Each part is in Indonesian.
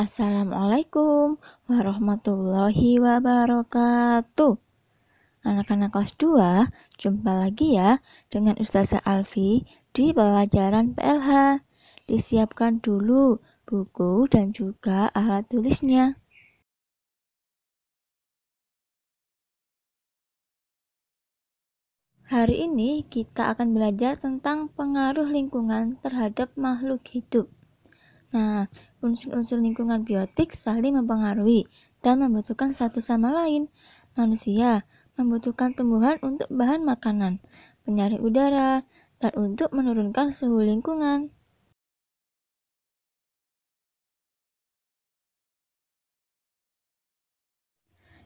Assalamualaikum warahmatullahi wabarakatuh. Anak-anak kelas 2, jumpa lagi ya dengan Ustazah Alfi di pelajaran PLH. Disiapkan dulu buku dan juga alat tulisnya. Hari ini kita akan belajar tentang pengaruh lingkungan terhadap makhluk hidup. Nah, unsur-unsur lingkungan biotik saling mempengaruhi dan membutuhkan satu sama lain. Manusia membutuhkan tumbuhan untuk bahan makanan, penyaring udara, dan untuk menurunkan suhu lingkungan.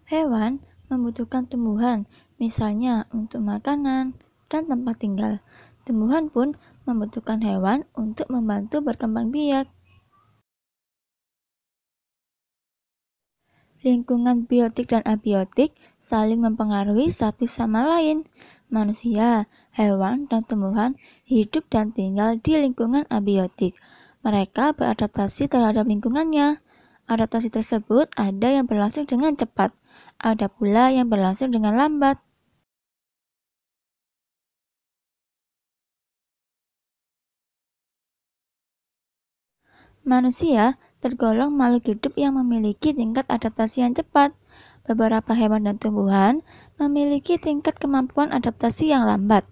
Hewan membutuhkan tumbuhan, misalnya untuk makanan dan tempat tinggal. Tumbuhan pun membutuhkan hewan untuk membantu berkembang biak. Lingkungan biotik dan abiotik saling mempengaruhi satu sama lain. Manusia, hewan, dan tumbuhan hidup dan tinggal di lingkungan abiotik. Mereka beradaptasi terhadap lingkungannya. Adaptasi tersebut ada yang berlangsung dengan cepat, ada pula yang berlangsung dengan lambat. Manusia tergolong makhluk hidup yang memiliki tingkat adaptasi yang cepat. Beberapa hewan dan tumbuhan memiliki tingkat kemampuan adaptasi yang lambat.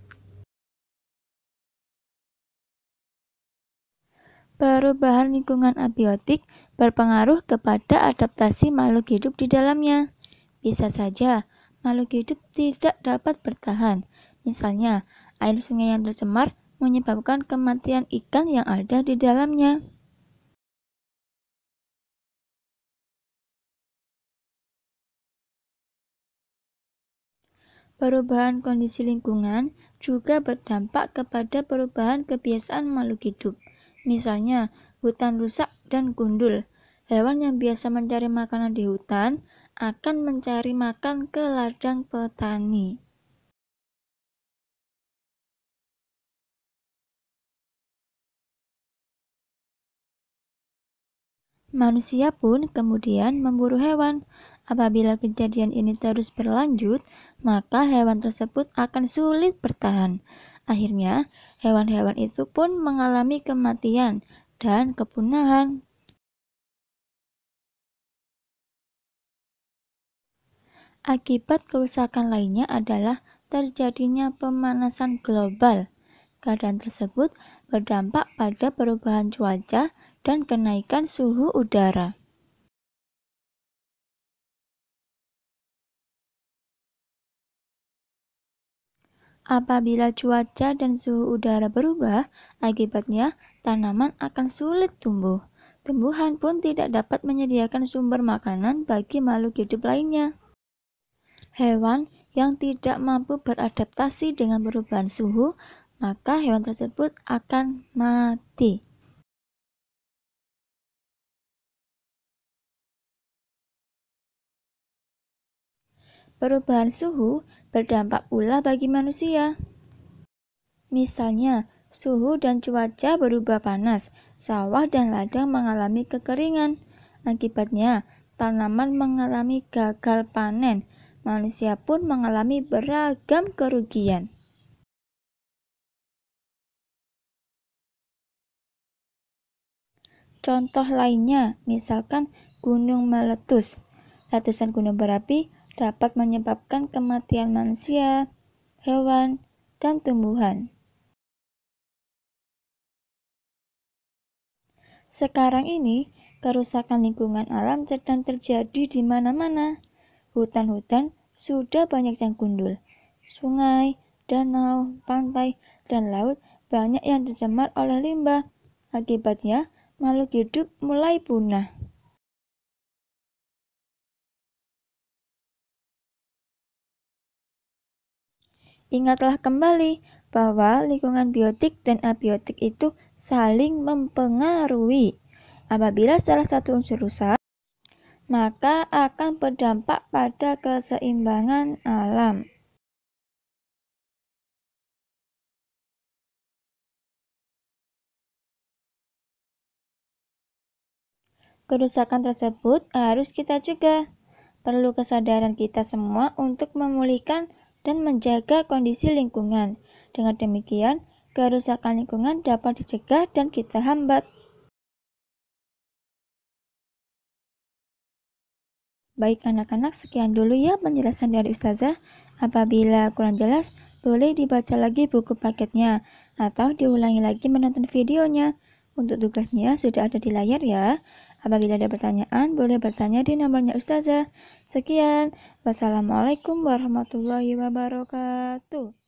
Perubahan lingkungan abiotik berpengaruh kepada adaptasi makhluk hidup di dalamnya. Bisa saja makhluk hidup tidak dapat bertahan. Misalnya, air sungai yang tercemar menyebabkan kematian ikan yang ada di dalamnya. Perubahan kondisi lingkungan juga berdampak kepada perubahan kebiasaan makhluk hidup. Misalnya, hutan rusak dan gundul. Hewan yang biasa mencari makanan di hutan akan mencari makan ke ladang petani. Manusia pun kemudian memburu hewan. Apabila kejadian ini terus berlanjut, maka hewan tersebut akan sulit bertahan. Akhirnya, hewan-hewan itu pun mengalami kematian dan kepunahan. Akibat kerusakan lainnya adalah terjadinya pemanasan global. Keadaan tersebut berdampak pada perubahan cuaca dan kenaikan suhu udara. Apabila cuaca dan suhu udara berubah, akibatnya tanaman akan sulit tumbuh. Tumbuhan pun tidak dapat menyediakan sumber makanan bagi makhluk hidup lainnya. Hewan yang tidak mampu beradaptasi dengan perubahan suhu, maka hewan tersebut akan mati. Perubahan suhu berdampak pula bagi manusia. Misalnya, suhu dan cuaca berubah panas, sawah dan ladang mengalami kekeringan. Akibatnya, tanaman mengalami gagal panen, manusia pun mengalami beragam kerugian. Contoh lainnya, misalkan gunung meletus. Letusan gunung berapi dapat menyebabkan kematian manusia, hewan, dan tumbuhan. Sekarang ini, kerusakan lingkungan alam sedang terjadi di mana-mana. Hutan-hutan sudah banyak yang gundul. Sungai, danau, pantai, dan laut banyak yang tercemar oleh limbah. Akibatnya, makhluk hidup mulai punah. Ingatlah kembali bahwa lingkungan biotik dan abiotik itu saling mempengaruhi. Apabila salah satu unsur rusak, maka akan berdampak pada keseimbangan alam. Kerusakan tersebut harus kita cegah. Perlu kesadaran kita semua untuk memulihkan dan menjaga kondisi lingkungan. Dengan demikian, kerusakan lingkungan dapat dicegah dan kita hambat. Baik anak-anak, sekian dulu ya penjelasan dari Ustazah. Apabila kurang jelas, boleh dibaca lagi buku paketnya atau diulangi lagi menonton videonya. Untuk tugasnya sudah ada di layar ya. Apabila ada pertanyaan, boleh bertanya di nomornya Ustazah. Sekian, wassalamualaikum warahmatullahi wabarakatuh.